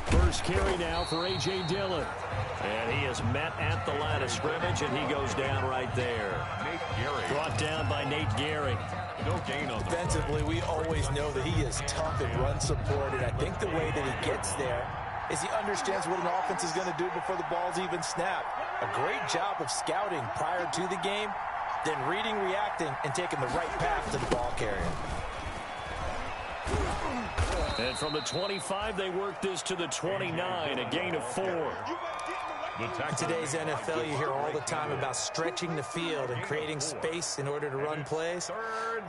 First carry now for A.J. Dillon. And he is met at the line of scrimmage, and he goes down right there. Brought down by Nate Gehring. No gain on defensively. We always know that he is tough and run supported. I think the way that he gets there is he understands what an offense is going to do before the ball's even snapped. A great job of scouting prior to the game, then reading, reacting, and taking the right path to the ball carrier. And from the 25, they work this to the 29, a gain of 4. In today's NFL, you hear all the time about stretching the field and creating space in order to run plays.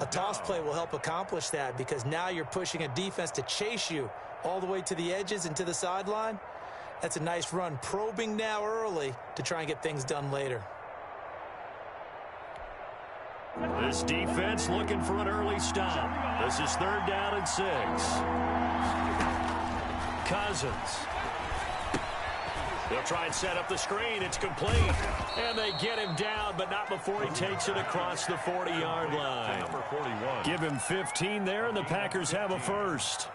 A toss play will help accomplish that because now you're pushing a defense to chase you all the way to the edges and to the sideline. That's a nice run, probing now early to try and get things done later. This defense looking for an early stop. This is 3rd down and 6. Cousins. They'll try and set up the screen. It's complete. And they get him down, but not before he takes it across the 40-yard line. Number 41. Give him 15 there, and the Packers have a first.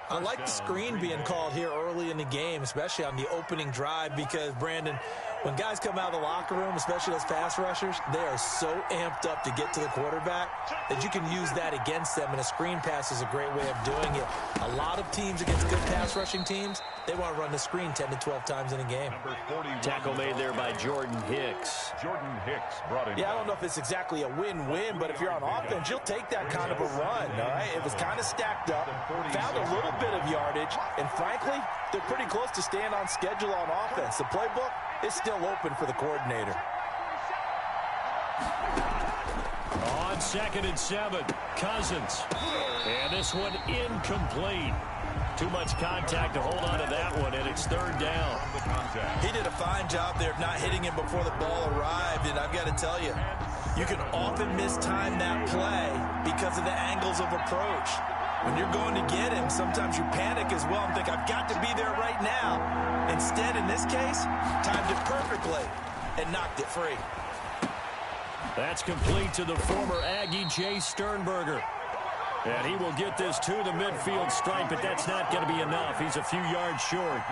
I like the screen being called here early in the game, especially on the opening drive, because, Brandon, when guys come out of the locker room, especially those pass rushers, they are so amped up to get to the quarterback that you can use that against them, and a screen pass is a great way of doing it. A lot of teams against good pass rushing teams, they want to run the screen 10 to 12 times in a game. Tackle made there by Jordan Hicks. Jordan Hicks brought in. Yeah, I don't know if it's exactly a win-win, but if you're on offense, you'll take that kind of a run, all right? It was kind of stacked up, found a little bit of yardage, and frankly, they're pretty close to staying on schedule on offense. The playbook is still open for the coordinator. On 2nd and 7, Cousins. And this one incomplete. Too much contact to hold on to that one, and it's 3rd down. He did a fine job there of not hitting him before the ball arrived, and I've got to tell you, you can often mistime that play because of the angles of approach. When you're going to get him, sometimes you panic as well and think, I've got to be there right now. Instead, in this case, timed it perfectly and knocked it free. That's complete to the former Aggie, Jay Sternberger. And he will get this to the midfield stripe, but that's not going to be enough. He's a few yards short.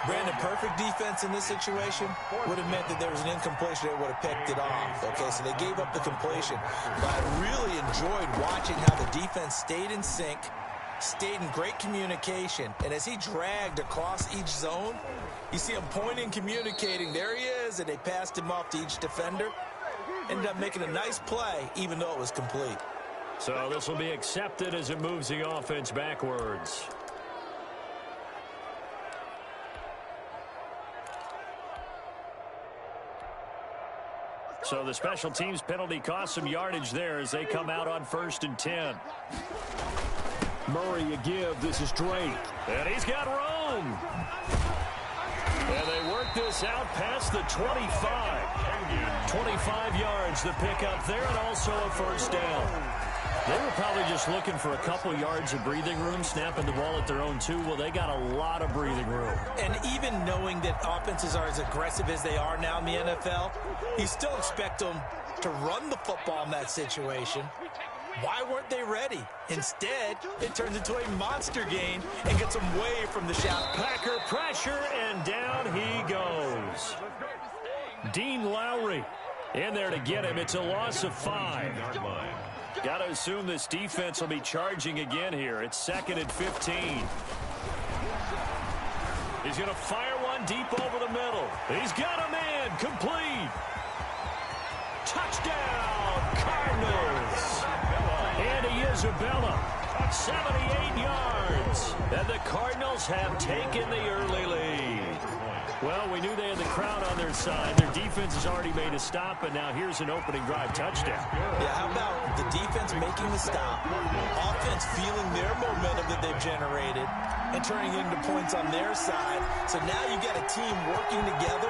Brandon, perfect defense in this situation would have meant that there was an incompletion that would have picked it off. Okay, so they gave up the completion. But I really enjoyed watching how the defense stayed in sync, stayed in great communication, and as he dragged across each zone, you see him pointing, communicating. There he is, and they passed him off to each defender. Ended up making a nice play, even though it was complete. So this will be accepted as it moves the offense backwards. So the special teams penalty cost some yardage there as they come out on 1st and 10. Murray a give. This is Drake. And he's got room. And they work this out past the 25. 25 yards the pickup there, and also a 1st down. They were probably just looking for a couple yards of breathing room, snapping the ball at their own 2. Well, they got a lot of breathing room. And even knowing that offenses are as aggressive as they are now in the NFL, you still expect them to run the football in that situation. Why weren't they ready? Instead, it turns into a monster gain and gets them way from the shot. Packer pressure, and down he goes. Dean Lowry in there to get him. It's a loss of 5. Got to assume this defense will be charging again here. It's 2nd and 15. He's going to fire one deep over the middle. He's got a man. Complete. Touchdown, Cardinals. Andy Isabella, 78 yards. And the Cardinals have taken the early lead. Well, we knew they had the crowd on their side. Their defense has already made a stop, and now here's an opening drive touchdown. Yeah, how about the defense making the stop, offense feeling their momentum that they've generated, and turning it into points on their side. So now you got a team working together,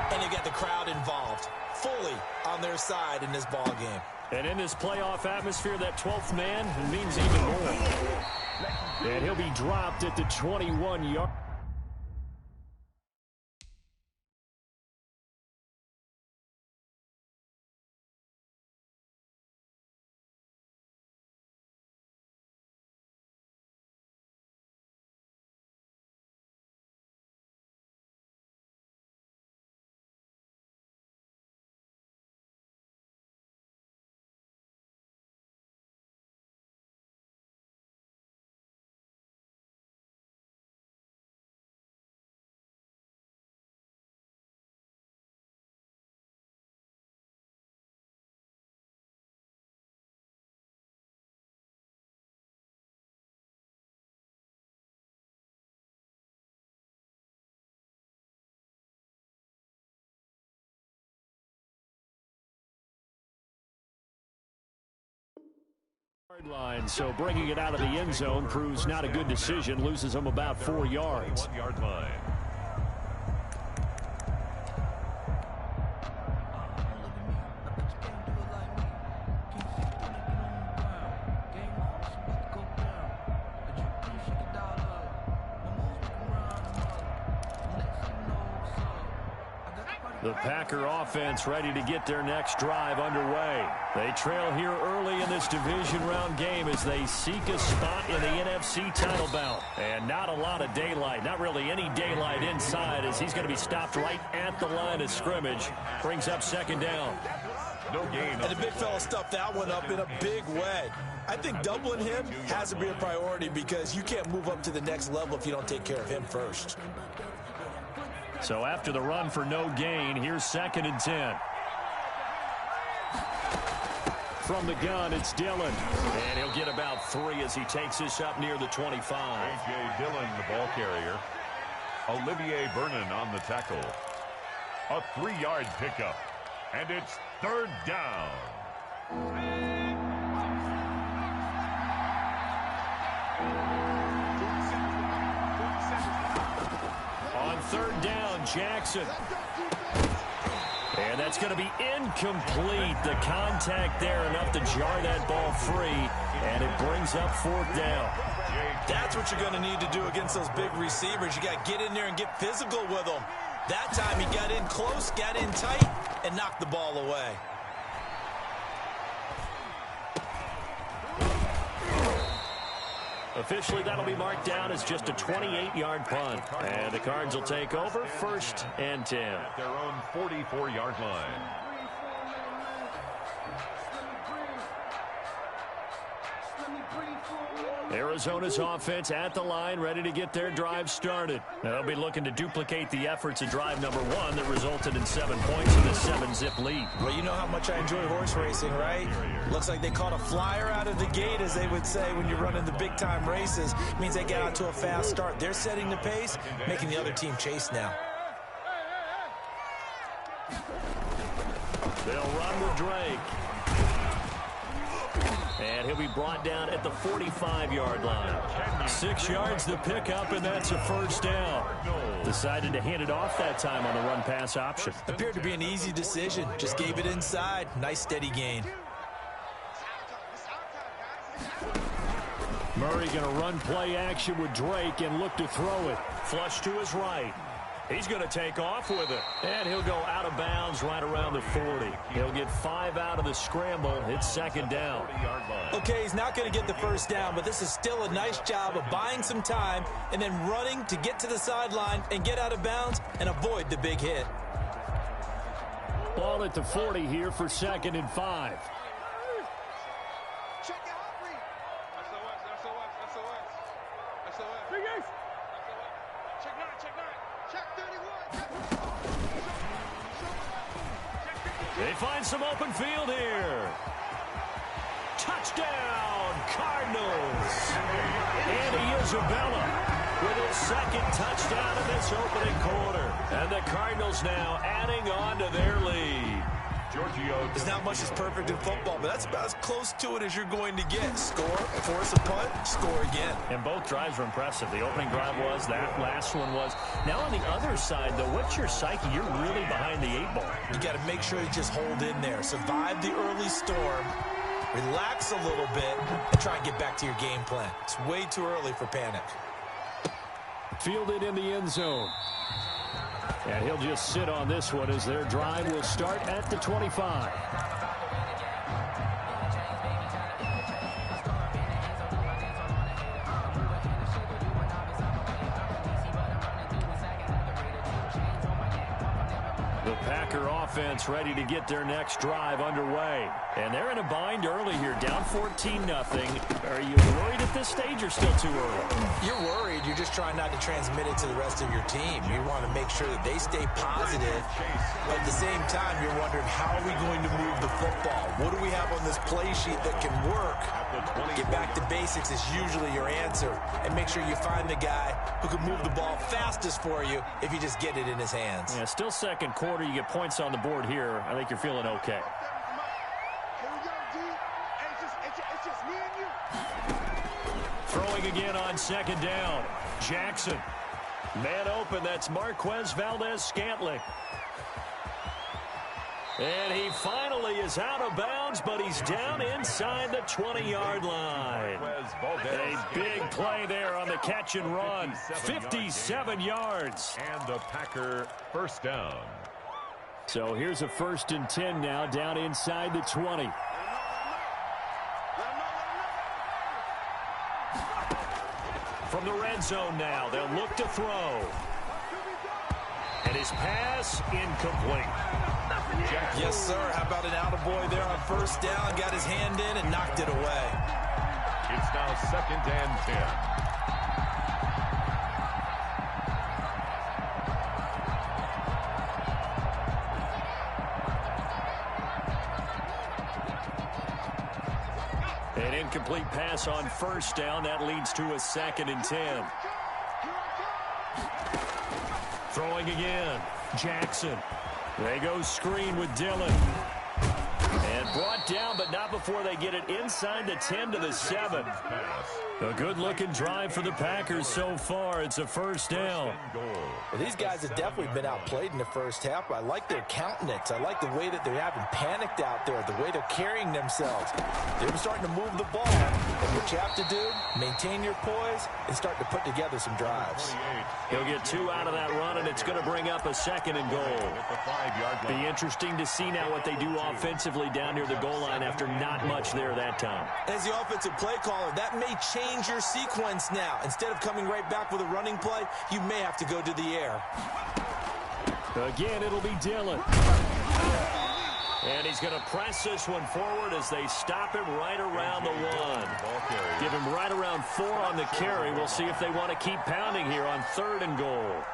and you got the crowd involved, fully on their side in this ball game. And in this playoff atmosphere, that 12th man means even more. And he'll be dropped at the 21-yard. Line, so bringing it out of the end zone proves not a good decision. Loses them about 4 yards. 1 yard line. The Packer offense ready to get their next drive underway. They trail here early in this division round game as they seek a spot in the NFC title bout. And not a lot of daylight, not really any daylight inside, as he's going to be stopped right at the line of scrimmage. Brings up second down. No gain. And the big fella stuffed that one up in a big way. I think doubling him has to be a priority because you can't move up to the next level if you don't take care of him first. So after the run for no gain, here's 2nd and 10. From the gun, it's Dillon. And he'll get about 3 as he takes this up near the 25. A.J. Dillon, the ball carrier. Olivier Vernon on the tackle. A 3-yard pickup. And it's 3rd down. On 3rd down, Jackson. And that's going to be incomplete. The contact there enough to jar that ball free. And it brings up 4th down. That's what you're going to need to do against those big receivers. You got to get in there and get physical with them. That time he got in close, got in tight, and knocked the ball away. Officially, that'll be marked down as just a 28-yard punt. And the Cards will take over 1st and 10. At their own 44-yard line. Arizona's offense at the line, ready to get their drive started. They'll be looking to duplicate the efforts of drive number 1 that resulted in 7 points in this 7-zip lead. Well, you know how much I enjoy horse racing, right? Looks like they caught a flyer out of the gate, as they would say when you're running the big-time races. It means they get out to a fast start. They're setting the pace, making the other team chase now. They'll run with Drake. And he'll be brought down at the 45-yard line. 6 yards the pickup, and that's a 1st down. Decided to hand it off that time on the run-pass option. Appeared to be an easy decision. Just gave it inside. Nice steady gain. Murray going to run play action with Drake and look to throw it. Flush to his right. He's going to take off with it. And he'll go out of bounds right around the 40. He'll get 5 out of the scramble. It's 2nd down. Okay, he's not going to get the 1st down, but this is still a nice job of buying some time and then running to get to the sideline and get out of bounds and avoid the big hit. Ball at the 40 here for 2nd and 5. They find some open field here. Touchdown, Cardinals. And Isabella with his 2nd touchdown in this opening quarter. And the Cardinals now adding on to their lead. There's not much that's perfect in football, but that's about as close to it as you're going to get. Score, force a punt, score again. And both drives were impressive. The opening drive was, that last one was. Now on the other side, though, what's your psyche? You're really behind the 8 ball. You got to make sure you just hold in there. Survive the early storm, relax a little bit, and try and get back to your game plan. It's way too early for panic. Fielded in the end zone. And he'll just sit on this one as their drive will start at the 25. The Packer offense ready to get their next drive underway. And they're in a bind early here, down 14-0. Are you worried at this stage or still too early? You're worried. You're just trying not to transmit it to the rest of your team. You want to make sure that they stay positive. But at the same time, you're wondering, how are we going to move the football? What do we have on this play sheet that can work? Get back to basics is usually your answer. And make sure you find the guy who can move the ball fastest for you if you just get it in his hands. Yeah, still 2nd quarter. You get points on the board here. I think you're feeling okay. Here we go, D. It's just me and you. Throwing again on second down. Jackson. Man open, that's Marquez Valdez-Scantling. And he finally is out of bounds, but he's down inside the 20-yard line. A big play there on the catch and run. 57 yards. And the Packer first down. So here's a 1st and 10 now, down inside the 20. From the red zone now, they'll look to throw. And his pass incomplete. Yes, sir. How about an attaboy there on first down? Got his hand in and knocked it away. It's now 2nd and 10. An incomplete pass on first down. That leads to a 2nd and 10. Throwing again. Jackson. They go screen with Dillon. And brought down, but not before they get it inside the 10 to the 7. A good-looking drive for the Packers so far. It's a first down. Well, these guys have definitely been outplayed in the first half. I like their countenance. I like the way that they haven't panicked out there, the way they're carrying themselves. They're starting to move the ball. And what you have to do, maintain your poise and start to put together some drives. He'll get 2 out of that run, and it's going to bring up a 2nd and goal. Be interesting to see now what they do offensively down near the goal line after not much there that time. As the offensive play caller, that may change your sequence now. Instead of coming right back with a running play, you may have to go to the air. Again, it'll be Dillon. And he's going to press this one forward as they stop him right around the 1. Give him right around 4 on the carry. We'll see if they want to keep pounding here on 3rd and goal.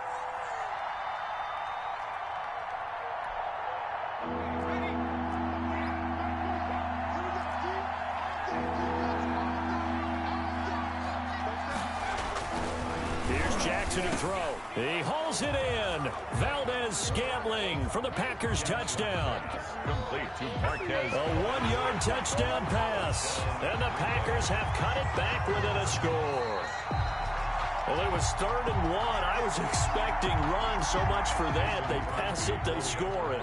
Jackson to throw. He hauls it in. Valdez-Scantling for the Packers touchdown. Complete to Marquez. A 1-yard touchdown pass. And the Packers have cut it back within a score. Well, it was 3rd and 1. I was expecting run so much for that. They pass it, they score it.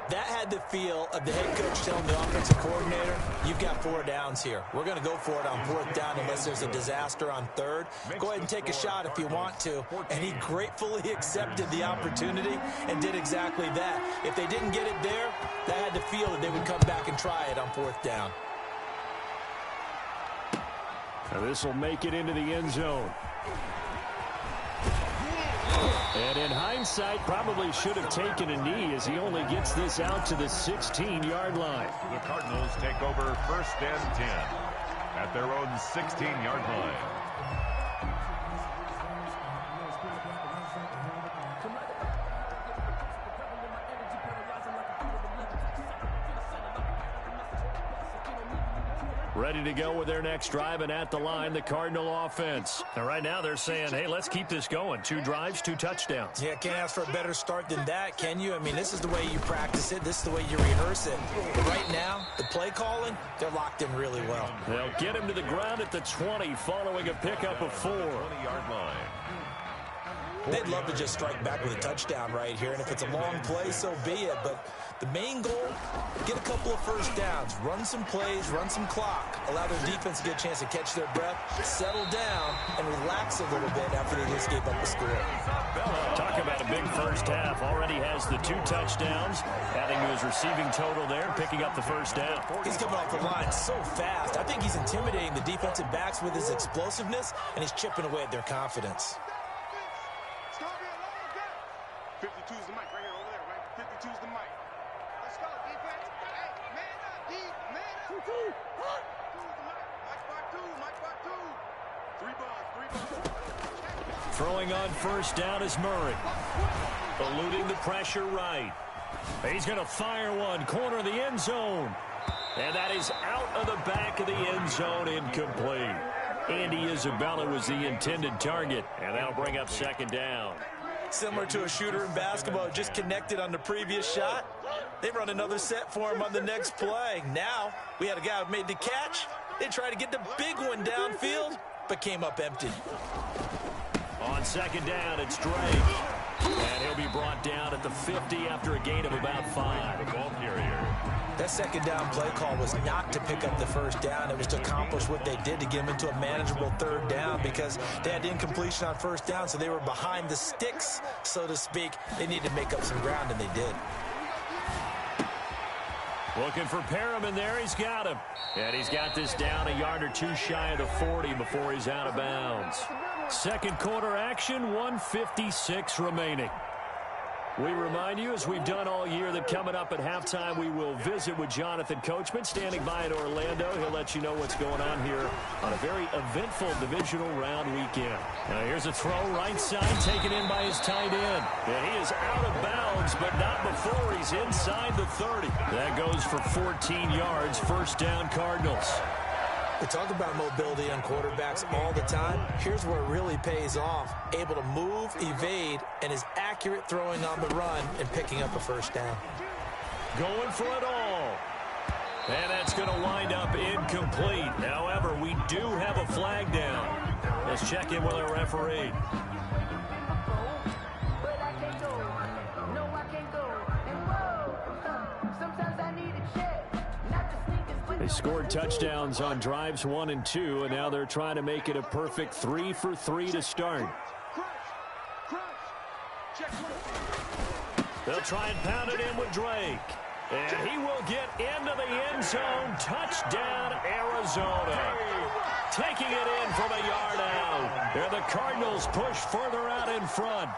That had the feel of the head coach telling the offensive coordinator, you've got 4 downs here. We're going to go for it on 4th down unless there's a disaster on 3rd. Go ahead and take a shot if you want to. And he gratefully accepted the opportunity and did exactly that. If they didn't get it there, that had the feel that they would come back and try it on 4th down. Now this will make it into the end zone. And in hindsight, probably should have taken a knee as he only gets this out to the 16-yard line. The Cardinals take over 1st and 10 at their own 16-yard line. Ready to go with their next drive, and at the line, the Cardinal offense. And right now they're saying, hey, let's keep this going. 2 drives, 2 touchdowns. Yeah, can't ask for a better start than that, can you? I mean, this is the way you practice it. This is the way you rehearse it. But right now, the play calling, they're locked in really well. They'll get him to the ground at the 20 following a pickup of 4. 20-yard line. They'd love to just strike back with a touchdown right here, and if it's a long play, so be it. But the main goal, get a couple of first downs, run some plays, run some clock, allow their defense to get a chance to catch their breath, settle down, and relax a little bit after they just gave up a score. Talk about a big first half. Already has the 2 touchdowns, adding to his receiving total there, picking up the first down. He's coming off the line so fast. I think he's intimidating the defensive backs with his explosiveness, and he's chipping away at their confidence. 52's the mic right here over there, right? 52's the mic. Let's go, defense. Hey, man up, D, man up. 2-2. Mike spot 2. 3 balls. Throwing on first down is Murray. Eluding the pressure right. He's going to fire one, corner of the end zone. And that is out of the back of the end zone, incomplete. Andy Isabella was the intended target, and that'll bring up 2nd down. Similar to a shooter in basketball, just connected on the previous shot. They run another set for him on the next play. Now, we had a guy who made the catch. They try to get the big one downfield. but came up empty. On second down, it's Drake. And he'll be brought down at the 50 after a gain of about 5. The ball carrier. That second down play call was not to pick up the first down. It was to accomplish what they did to get them into a manageable third down because they had incompletion on first down, so they were behind the sticks, so to speak. They needed to make up some ground, and they did. Looking for Perriman there. He's got him. And he's got this down a yard or two shy of the 40 before he's out of bounds. Second quarter action, 1:56 remaining. We remind you, as we've done all year, that coming up at halftime, we will visit with Jonathan Coachman, standing by in Orlando. He'll let you know what's going on here on a very eventful divisional round weekend. Now here's a throw right side, taken in by his tight end. And he is out of bounds, but not before he's inside the 30. That goes for 14 yards, first down Cardinals. We talk about mobility on quarterbacks all the time. Here's where it really pays off. Able to move, evade, and is accurate throwing on the run and picking up a first down. Going for it all. And that's going to wind up incomplete. However, we do have a flag down. Let's check in with our referee. They scored touchdowns on drives 1 and 2, and now they're trying to make it a perfect 3 for 3 to start. They'll try and pound it in with Drake. And he will get into the end zone. Touchdown, Arizona. Taking it in from a yard out. And the Cardinals push further out in front.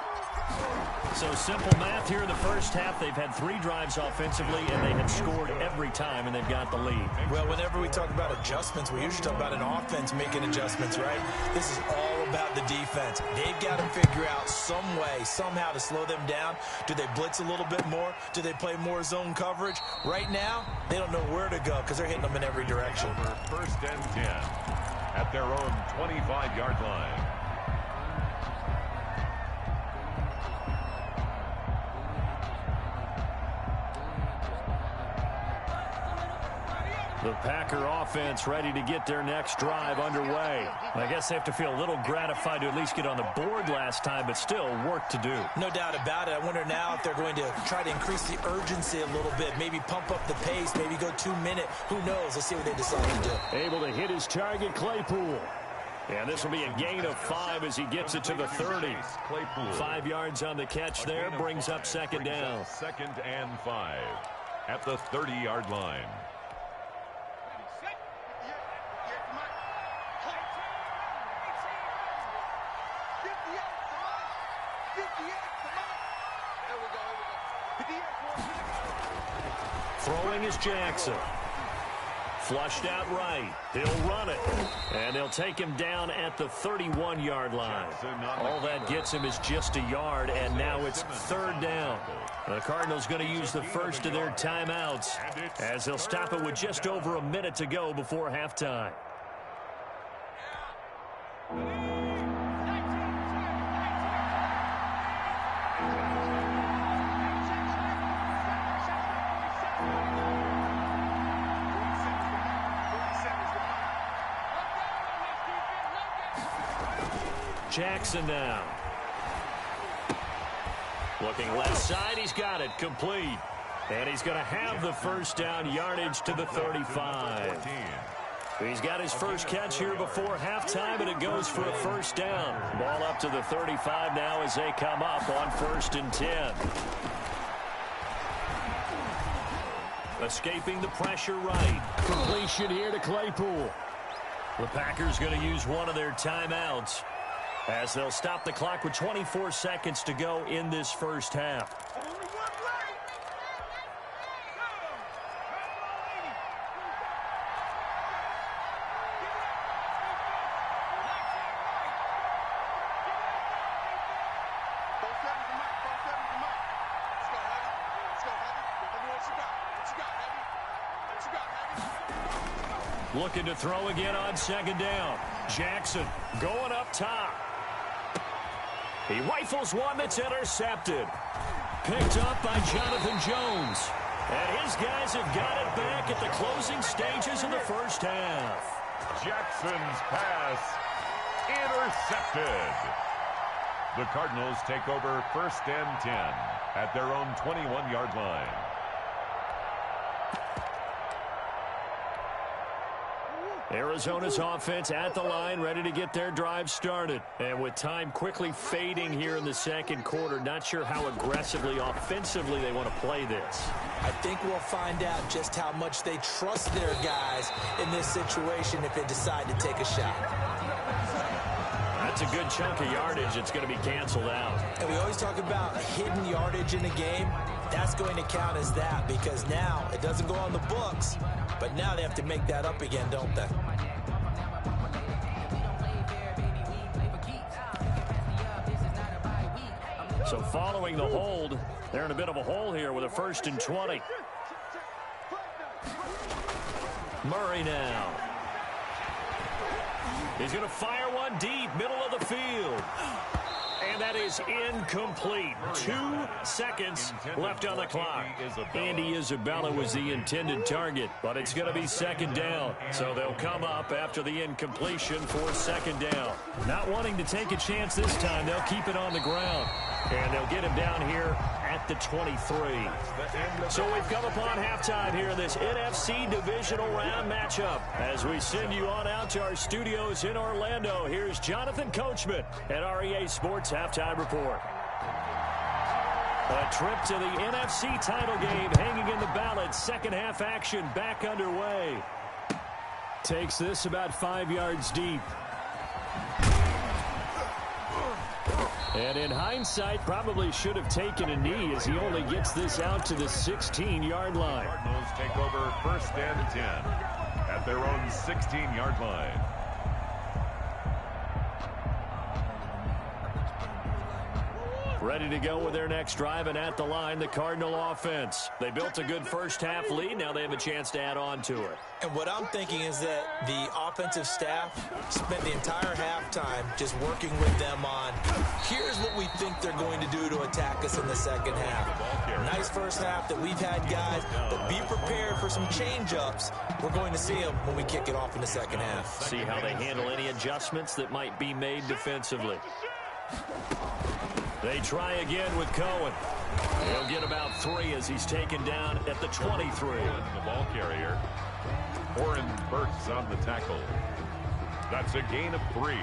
So simple math here in the first half. They've had 3 drives offensively, and they have scored every time, and they've got the lead. Well, whenever we talk about adjustments, we usually talk about an offense making adjustments, right? This is all about the defense. They've got to figure out some way, somehow to slow them down. Do they blitz a little bit more? Do they play more zone coverage? Right now, they don't know where to go because they're hitting them in every direction. First and 10 at their own 25-yard line. The Packer offense ready to get their next drive underway. I guess they have to feel a little gratified to at least get on the board last time, but still work to do. No doubt about it. I wonder now if they're going to try to increase the urgency a little bit, maybe pump up the pace, maybe go 2-minute. Who knows? Let's see what they decide to do. Able to hit his target, Claypool. And this will be a gain of 5 as he gets it to the 30. 5 yards on the catch there, brings up second down. Second and 5 at the 30-yard line. Throwing is Jackson. Flushed out right. He'll run it. And they'll take him down at the 31-yard line. All that gets him is just a yard, and now it's third down. The Cardinals going to use the first of their timeouts as they'll stop it with just over a minute to go before halftime. Jackson now. Looking left side, he's got it complete. And he's going to have the first down yardage to the 35. He's got his first catch here before halftime, and it goes for a first down. Ball up to the 35 now as they come up on 1st and 10. Escaping the pressure right. Completion here to Claypool. The Packers going to use one of their timeouts as they'll stop the clock with 24 seconds to go in this first half. Looking to throw again on second down. Jackson going up top. He rifles one that's intercepted. Picked up by Jonathan Jones. And his guys have got it back at the closing stages of the first half. Jackson's pass Intercepted. The Cardinals take over 1st and 10 at their own 21-yard line. Arizona's offense at the line, ready to get their drive started. And with time quickly fading here in the second quarter, not sure how aggressively, offensively they want to play this. I think we'll find out just how much they trust their guys in this situation if they decide to take a shot. That's a good chunk of yardage. It's going to be canceled out. And we always talk about hidden yardage in a game. That's going to count as that because now it doesn't go on the books, but now they have to make that up again, don't they? So following the hold, they're in a bit of a hole here with a 1st and 20. Murray now. He's going to fire one deep, middle of the field. And that is incomplete. 2 seconds left on the clock. Andy Isabella was the intended target, but it's going to be 2nd down. So they'll come up after the incompletion for 2nd down. Not wanting to take a chance this time, they'll keep it on the ground. And they'll get him down here at the 23. So we've come upon halftime here in this NFC Divisional Round matchup. As we send you on out to our studios in Orlando, here's Jonathan Coachman at REA Sports Halftime Report. A trip to the NFC title game hanging in the balance. Second half action back underway. Takes this about 5 yards deep. And in hindsight, probably should have taken a knee as he only gets this out to the 16-yard line. Cardinals take over 1st and 10 at their own 16-yard line. Ready to go with their next drive, and at the line, the Cardinal offense. They built a good first half lead. Now they have a chance to add on to it. And what I'm thinking is that the offensive staff spent the entire halftime just working with them on, here's what we think they're going to do to attack us in the second half. Nice first half that we've had, guys, but be prepared for some change-ups. We're going to see them when we kick it off in the second half. See how they handle any adjustments that might be made defensively. They try again with Cohen. He'll get about 3 as he's taken down at the 23. The ball carrier. Warren Burks on the tackle. That's a gain of 3.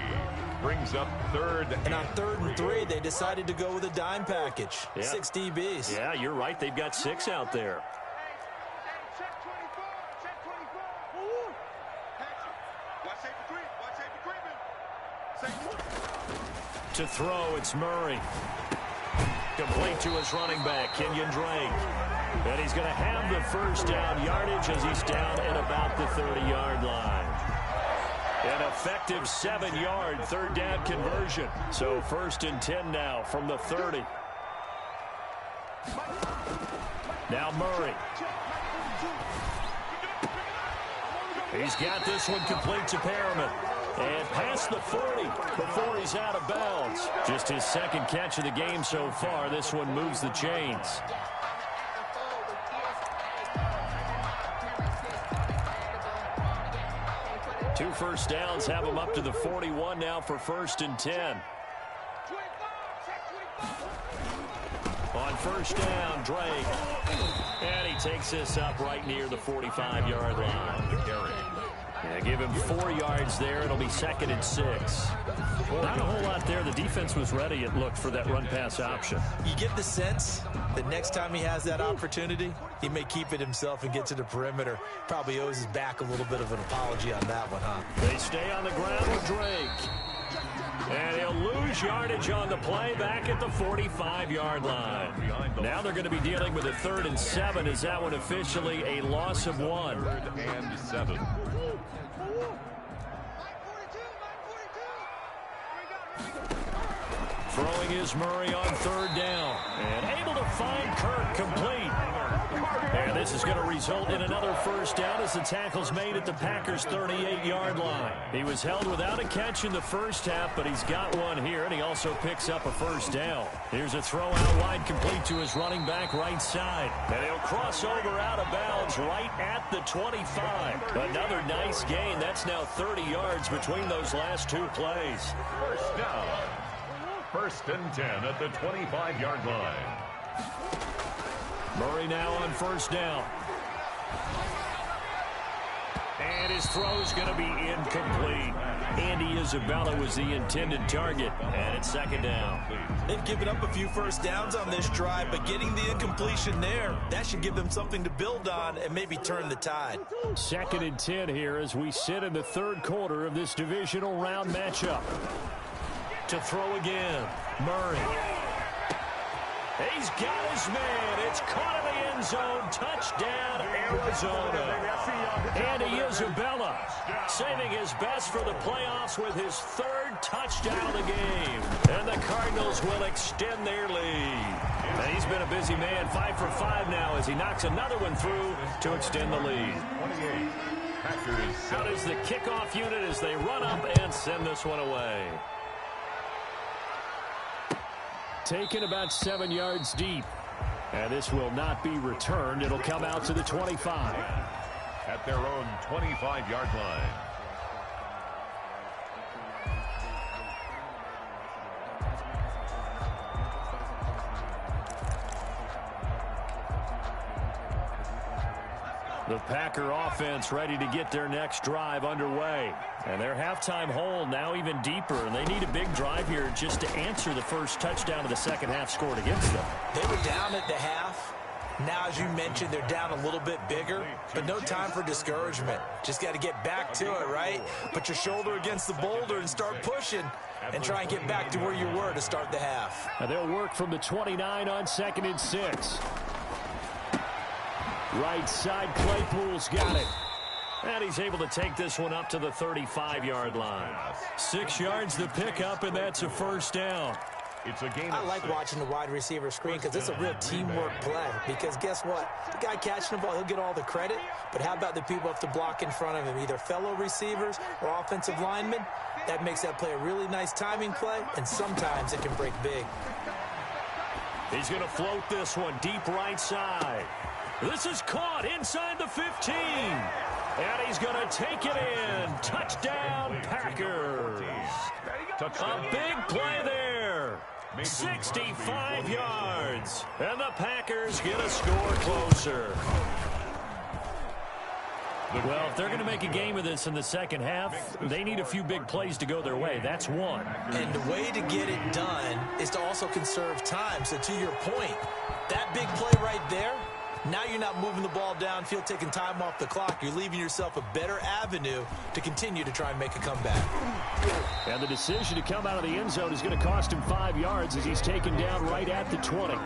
Brings up 3rd. And on 3rd and 3, they decided to go with a dime package. Yeah. 6 DBs. Yeah, you're right. They've got 6 out there. To throw, it's Murray. Complete to his running back, Kenyon Drake. And he's going to have the 1st down yardage as he's down at about the 30-yard line. An effective 7-yard 3rd down conversion. So 1st and 10 now from the 30. Now Murray. He's got this one complete to Perriman. And past the 40 before he's out of bounds. Just his 2nd catch of the game so far. This one moves the chains. Two 1st downs have him up to the 41 now for 1st and 10. On 1st down, Drake. And he takes this up right near the 45-yard line. Yeah, give him 4 yards there. It'll be 2nd and 6. Not a whole lot there. The defense was ready, it looked, for that run-pass option. You get the sense that next time he has that opportunity, he may keep it himself and get to the perimeter. Probably owes his back a little bit of an apology on that one, huh? They stay on the ground with Drake. And he'll lose yardage on the play back at the 45-yard line. Now they're going to be dealing with a 3rd and 7. Is that one officially a loss of 1? 3rd and 7. Throwing is Murray on 3rd down. And able to find Kirk complete. And This is going to result in another first down as the tackle's made at the Packers' 38-yard line. He was held without a catch in the first half, but he's got one here, and he also picks up a first down. Here's a throw out wide, complete to his running back right side. And he'll cross over out of bounds right at the 25. Another nice gain. That's now 30 yards between those last two plays. First down. First and 10 at the 25-yard line. Murray now on first down. And his throw's going to be incomplete. Andy Isabella was the intended target. And it's second down. They've given up a few first downs on this drive, but getting the incompletion there, that should give them something to build on and maybe turn the tide. Second and 10 here as we sit in the third quarter of this divisional round matchup. To throw again, Murray. He's got his man. It's caught in the end zone. Touchdown, Arizona. Andy Isabella saving his best for the playoffs with his third touchdown of the game. And the Cardinals will extend their lead. And he's been a busy man, 5 for 5 now as he knocks another one through to extend the lead. 28. Packers. Out is the kickoff unit as they run up and send this one away. Taken about 7 yards deep. And this will not be returned. It'll come out to the 25. At their own 25-yard line. The Packer offense ready to get their next drive underway. And their halftime hole now even deeper. And they need a big drive here just to answer the first touchdown of the second half scored against them. They were down at the half. Now, as you mentioned, they're down a little bit bigger, but no time for discouragement. Just got to get back to it, right? Put your shoulder against the boulder and start pushing and try and get back to where you were to start the half. And they'll work from the 29 on second and 6. Right side, Claypool's got it. And he's able to take this one up to the 35-yard line. 6 yards to pick up, and that's a first down. It's a game. I like watching the wide receiver screen because it's a real teamwork play. Because guess what? The guy catching the ball, he'll get all the credit. But how about the people up the block in front of him, either fellow receivers or offensive linemen? That makes that play a really nice timing play, and sometimes it can break big. He's going to float this one deep right side. This is caught inside the 15. And he's going to take it in. Touchdown, Packers. A big play there. 65 yards. And the Packers get a score closer. Well, if they're going to make a game of this in the second half, they need a few big plays to go their way. That's one. And the way to get it done is to also conserve time. So to your point, that big play right there, now you're not moving the ball downfield, taking time off the clock. You're leaving yourself a better avenue to continue to try and make a comeback. And the decision to come out of the end zone is going to cost him 5 yards as he's taken down right at the 20. The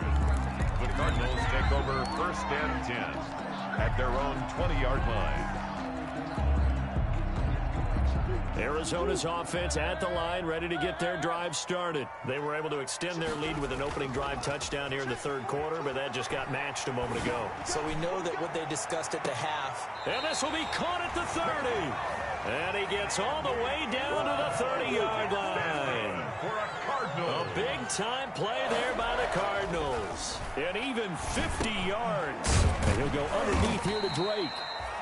Cardinals take over first and 10 at their own 20-yard line. Arizona's offense at the line, ready to get their drive started. They were able to extend their lead with an opening drive touchdown here in the third quarter, but that just got matched a moment ago. So we know that what they discussed at the half. And this will be caught at the 30. And he gets all the way down to the 30-yard line. A big-time play there by the Cardinals. And even 50 yards. And he'll go underneath here to Drake.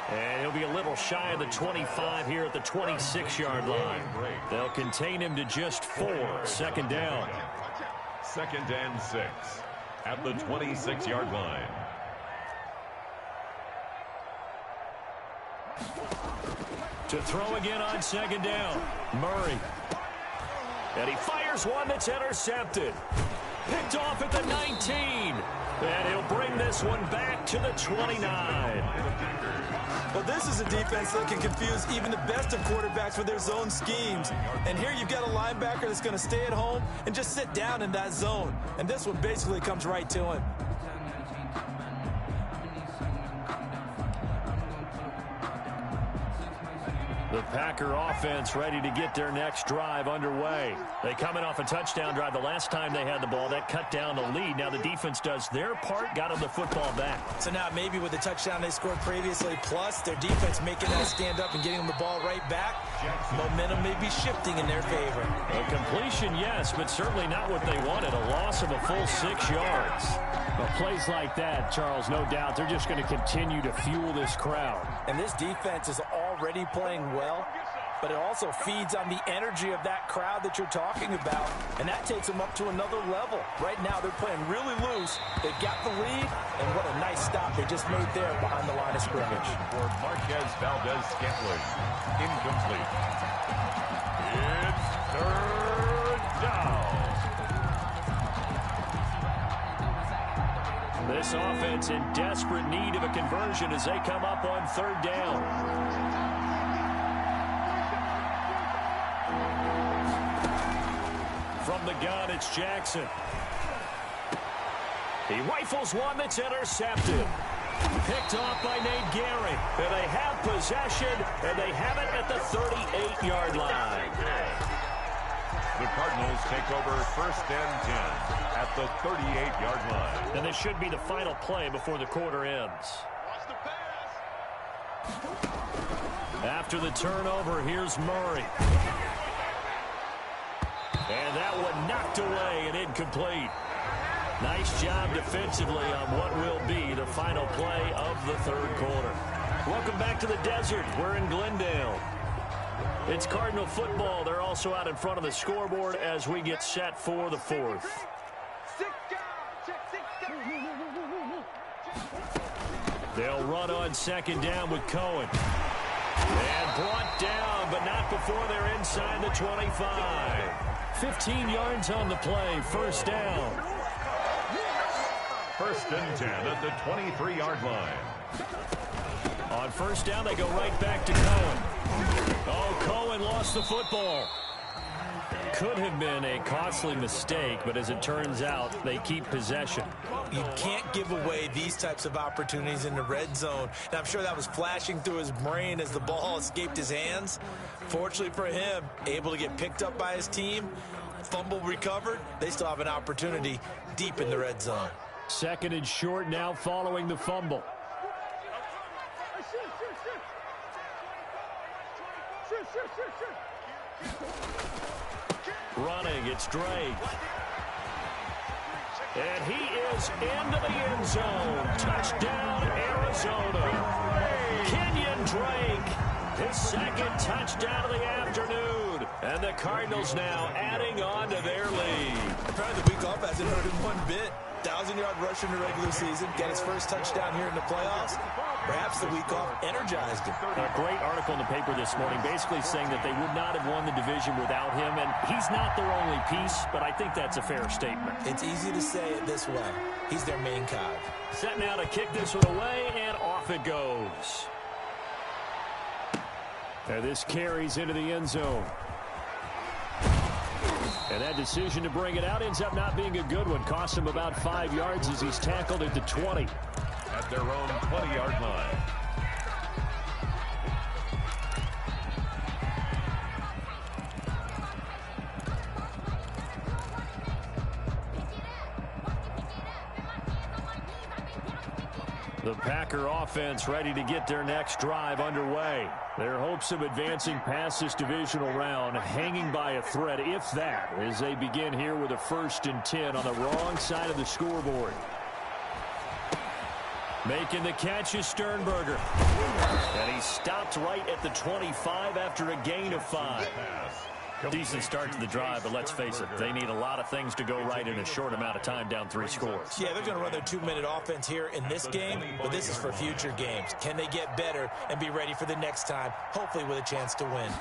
And he'll be a little shy of the 25 here at the 26-yard line. They'll contain him to just 4. Second down. Second and 6 at the 26-yard line. To throw again on second down. Murray. And he fires one that's intercepted. Picked off at the 19. And he'll bring this one back to the 29. Well, this is a defense that can confuse even the best of quarterbacks with their zone schemes. And here you've got a linebacker that's going to stay at home and just sit down in that zone. And this one basically comes right to him. The Packer offense ready to get their next drive underway. They coming off a touchdown drive the last time they had the ball. That cut down the lead. Now the defense does their part, got them the football back. So now maybe with the touchdown they scored previously, plus their defense making that stand up and getting them the ball right back, momentum may be shifting in their favor. A completion, yes, but certainly not what they wanted. A loss of a full 6 yards. But plays like that, Charles, no doubt, they're just going to continue to fuel this crowd. And this defense is already playing well, but it also feeds on the energy of that crowd that you're talking about, and that takes them up to another level. Right now, they're playing really loose. They got the lead, and what a nice stop they just made there behind the line of scrimmage. For Marquez Valdez-Scantling, incomplete. It's third down. This offense in desperate need of a conversion as they come up on third down. From the gun, it's Jackson. He rifles one that's intercepted. Picked off by Nate Gehring. And they have possession, and they have it at the 38-yard line. The Cardinals take over first and 10 at the 38-yard line. And this should be the final play before the quarter ends. After the turnover, here's Murray. And that one knocked away and incomplete. Nice job defensively on what will be the final play of the third quarter. Welcome back to the desert. We're in Glendale. It's Cardinal football. They're also out in front of the scoreboard as we get set for the fourth. They'll run on second down with Cohen. And brought down, but not before they're inside the 25. 15 yards on the play, first down. First and 10 at the 23-yard line. On first down, they go right back to Cohen. Oh, Cohen lost the football. Could have been a costly mistake, but as it turns out, they keep possession. You can't give away these types of opportunities in the red zone. And I'm sure that was flashing through his brain as the ball escaped his hands. Fortunately for him, able to get picked up by his team, fumble recovered. They still have an opportunity deep in the red zone. Second and short now following the fumble. Running, it's Drake. And he is into the end zone. Touchdown, Arizona. Kenyon Drake, his second touchdown of the afternoon. And the Cardinals now adding on to their lead. Probably the week off hasn't hurt him one bit. 1,000-yard rush in the regular season. Got his first touchdown here in the playoffs. Perhaps the week off energized him. A great article in the paper this morning basically saying that they would not have won the division without him, and he's not their only piece, but I think that's a fair statement. It's easy to say it this way. He's their main cog. Set now to kick this one away, and off it goes. And this carries into the end zone. And that decision to bring it out ends up not being a good one. Cost him about 5 yards as he's tackled at the 20. At their own 20-yard line. The Packer offense ready to get their next drive underway. Their hopes of advancing past this divisional round hanging by a thread, if that, as they begin here with a 1st and 10 on the wrong side of the scoreboard. Making the catch is Sternberger. And he stopped right at the 25 after a gain of 5. Decent start to the drive, but let's face it, they need a lot of things to go right in a short amount of time, down 3 scores. Yeah, they're going to run their 2-minute offense here in this game, but this is for future games. Can they get better and be ready for the next time, hopefully with a chance to win?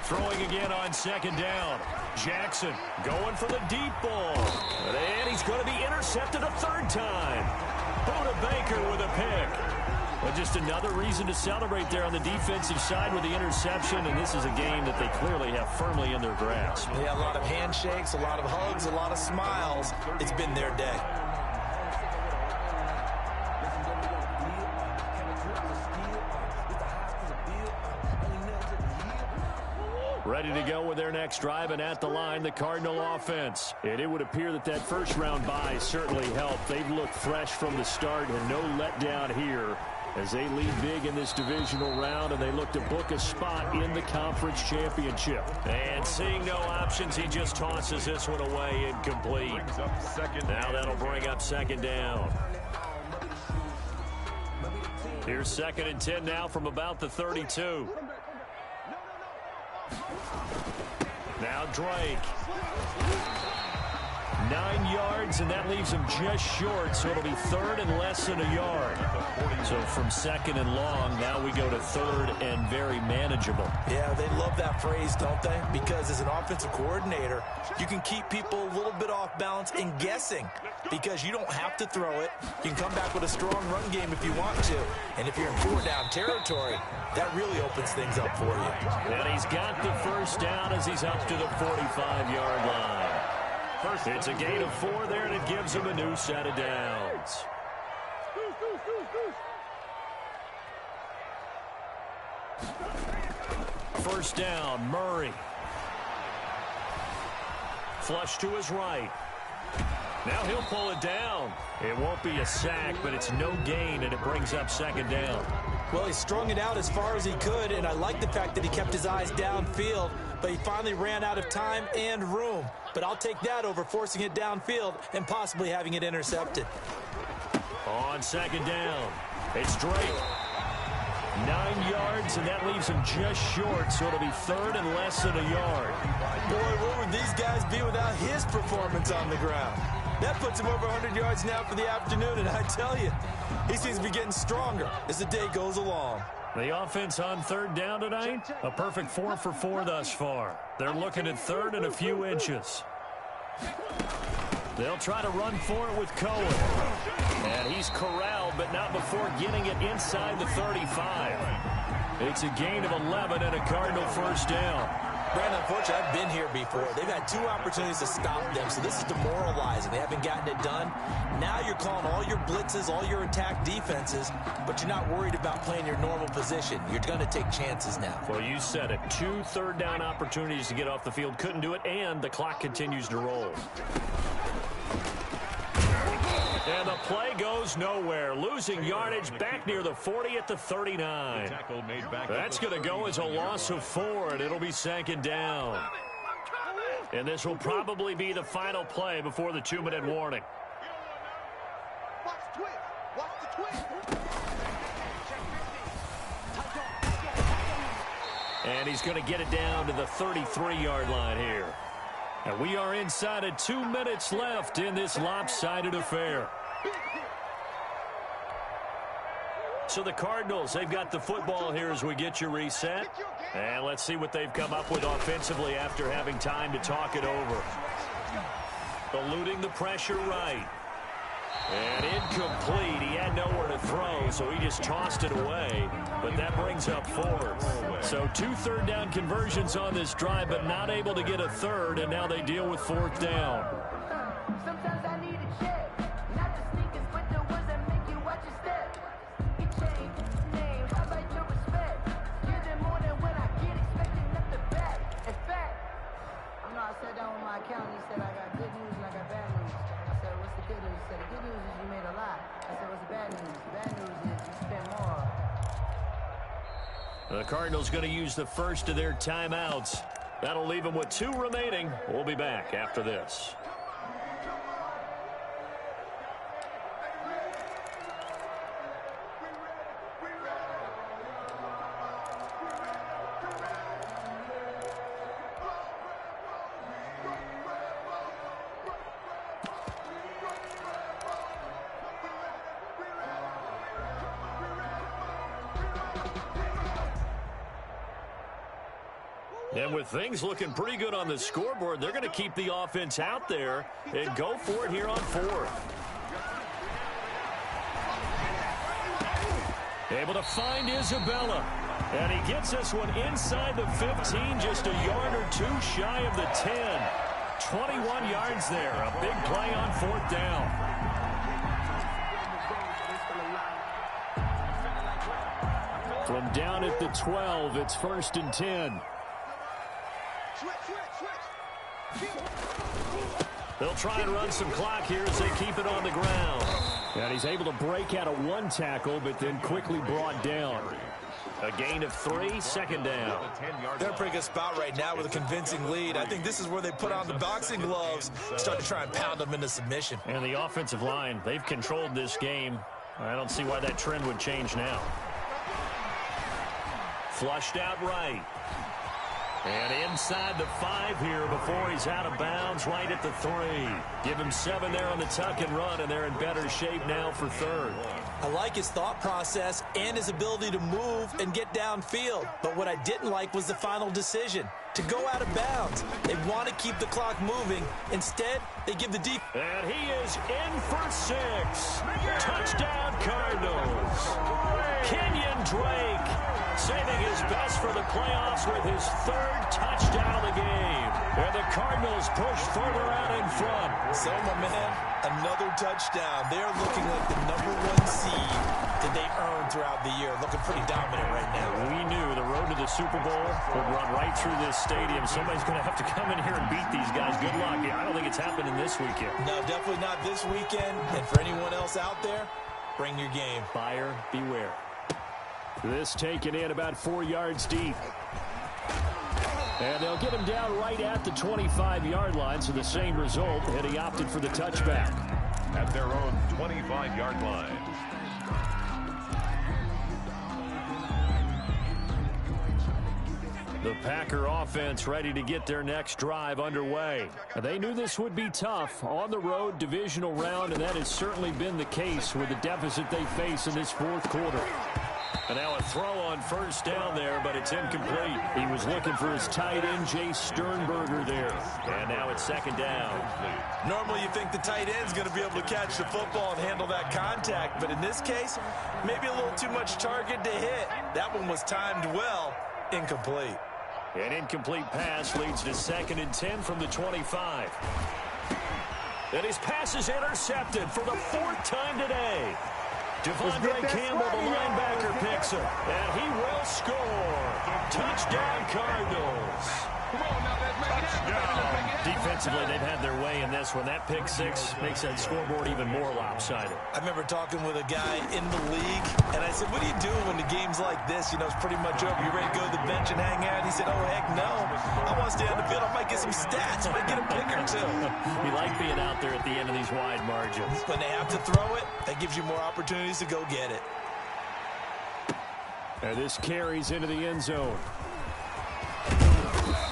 Throwing again on second down. Jackson going for the deep ball. And he's going to be intercepted a 3rd time. Buda Baker with a pick. But just another reason to celebrate there on the defensive side with the interception, and this is a game that they clearly have firmly in their grasp. Yeah, a lot of handshakes, a lot of hugs, a lot of smiles. It's been their day. Ready to go with their next drive, and at the line, the Cardinal offense. And it would appear that that first-round bye certainly helped. They've looked fresh from the start and no letdown here as they lead big in this divisional round, and they look to book a spot in the conference championship. And seeing no options, he just tosses this one away incomplete. Now that'll bring up second down. Here's 2nd and 10 now from about the 32. Now Drake. 9 yards, and that leaves him just short, so it'll be 3rd and less than a yard. So from 2nd and long, now we go to 3rd and very manageable. Yeah, they love that phrase, don't they? Because as an offensive coordinator, you can keep people a little bit off balance and guessing because you don't have to throw it. You can come back with a strong run game if you want to. And if you're in 4-down territory, that really opens things up for you. And he's got the first down as he's up to the 45-yard line. It's a gain of 4 there, and it gives him a new set of downs. First down, Murray. Flush to his right. Now he'll pull it down. It won't be a sack, but it's no gain, and it brings up second down. Well, he strung it out as far as he could, and I like the fact that he kept his eyes downfield, but he finally ran out of time and room. But I'll take that over forcing it downfield and possibly having it intercepted. On second down, it's Drake. 9 yards, and that leaves him just short, so it'll be 3rd and less than a yard. Boy, what would these guys be without his performance on the ground? That puts him over 100 yards now for the afternoon, and I tell you, he seems to be getting stronger as the day goes along. The offense on 3rd down tonight, a perfect 4 for 4 thus far. They're looking at 3rd and a few inches. They'll try to run for it with Cohen. And he's corralled, but not before getting it inside the 35. It's a gain of 11 and a Cardinal first down. Brandon, unfortunately, I've been here before. They've had 2 opportunities to stop them, so this is demoralizing. They haven't gotten it done. Now you're calling all your blitzes, all your attack defenses, but you're not worried about playing your normal position. You're going to take chances now. Well, you said it. 2 third-down opportunities to get off the field. Couldn't do it, and the clock continues to roll. And the play goes nowhere. Losing yardage back near the 40 at the 39. That's going to go as a loss of 4, and it'll be 2nd down. And this will probably be the final play before the 2-minute warning. And he's going to get it down to the 33-yard line here. And we are inside of 2 minutes left in this lopsided affair. So the Cardinals, they've got the football here as we get you reset. And let's see what they've come up with offensively after having time to talk it over. Eluding the pressure right. And incomplete. He had nowhere to throw, so he just tossed it away. But that brings up 4th. So 2 third-down conversions on this drive, but not able to get a 3rd, and now they deal with 4th down. Sometimes I need a check. Not the sneakers, but the ones that make you watch your step. You change name, how about your respect? Give them more than when I get expecting nothing back. In fact, I sat down with my accountant. He said I got good news and I got bad news. I said, what's the good news? He said, the good news is you made a lot. I said, what's the bad news? The bad news is you spent more. The Cardinals going to use the first of their timeouts. That'll leave them with 2 remaining. We'll be back after this. And with things looking pretty good on the scoreboard, they're going to keep the offense out there and go for it here on 4th. Able to find Isabella. And he gets this one inside the 15, just a yard or 2 shy of the 10. 21 yards there. A big play on 4th down. From down at the 12, it's 1st and 10. They'll try and run some clock here as they keep it on the ground. And he's able to break out of one tackle, but then quickly brought down. A gain of 3, second down. They're in a pretty good spot right now with a convincing lead. I think this is where they put on the boxing gloves, start to try and pound them into submission. And the offensive line, they've controlled this game. I don't see why that trend would change now. Flushed out right. And inside the 5 here before he's out of bounds, right at the 3. Give him 7 there on the tuck and run, and they're in better shape now for third. I like his thought process and his ability to move and get downfield. But what I didn't like was the final decision, to go out of bounds. They want to keep the clock moving. Instead, they give the deep. And he is in for 6. Touchdown, Cardinals. Kenyon Drake saving his best for the playoffs with his 3rd touchdown of the game. And the Cardinals push further out in front. So, my man, another touchdown. They're looking like the #1 seed that they earned throughout the year. Looking pretty dominant right now. We knew the road to the Super Bowl would run right through this stadium. Somebody's going to have to come in here and beat these guys. Good luck. I don't think it's happening this weekend. No, definitely not this weekend. And for anyone else out there, bring your game. Buyer beware. This taken in about 4 yards deep. And they'll get him down right at the 25-yard line, so the same result, and he opted for the touchback. At their own 25-yard line. The Packer offense ready to get their next drive underway. They knew this would be tough on the road, divisional round, and that has certainly been the case with the deficit they face in this 4th quarter. And now a throw on first down there, but it's incomplete. He was looking for his tight end, Jay Sternberger, there. And now it's second down. Normally you think the tight end's going to be able to catch the football and handle that contact, but in this case, maybe a little too much target to hit. That one was timed well, incomplete. An incomplete pass leads to 2nd and 10 from the 25. And his pass is intercepted for the 4th time today. Devondre Campbell, the linebacker, picks him, and he will score. Touchdown, Cardinals. Defensively, they've had their way in this one. That pick 6 makes that scoreboard even more lopsided. I remember talking with a guy in the league, and I said, what do you do when the game's like this? You know, it's pretty much over. You ready to go to the bench and hang out? He said, oh, heck no. I want to stay on the field. I might get some stats. I might get a pick or 2. We like being out there at the end of these wide margins. When they have to throw it, that gives you more opportunities to go get it. And this carries into the end zone.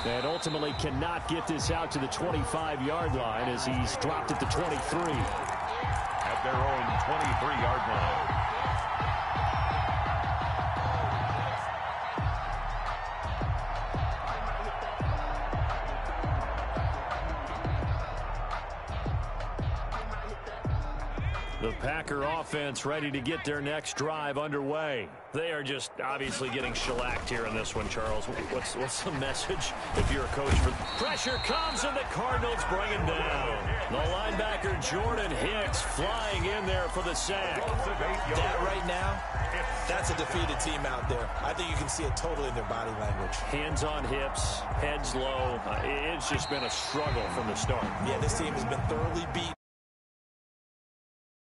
And ultimately cannot get this out to the 25-yard line as he's dropped at the 23. At their own 23-yard line. The Packer offense ready to get their next drive underway. They are just obviously getting shellacked here in this one, Charles. What's the message if you're a coach? Pressure comes and the Cardinals bring him down. The linebacker Jordan Hicks flying in there for the sack. That right now, that's a defeated team out there. I think you can see it totally in their body language. Hands on hips, heads low. It's just been a struggle from the start. Yeah, this team has been thoroughly beat.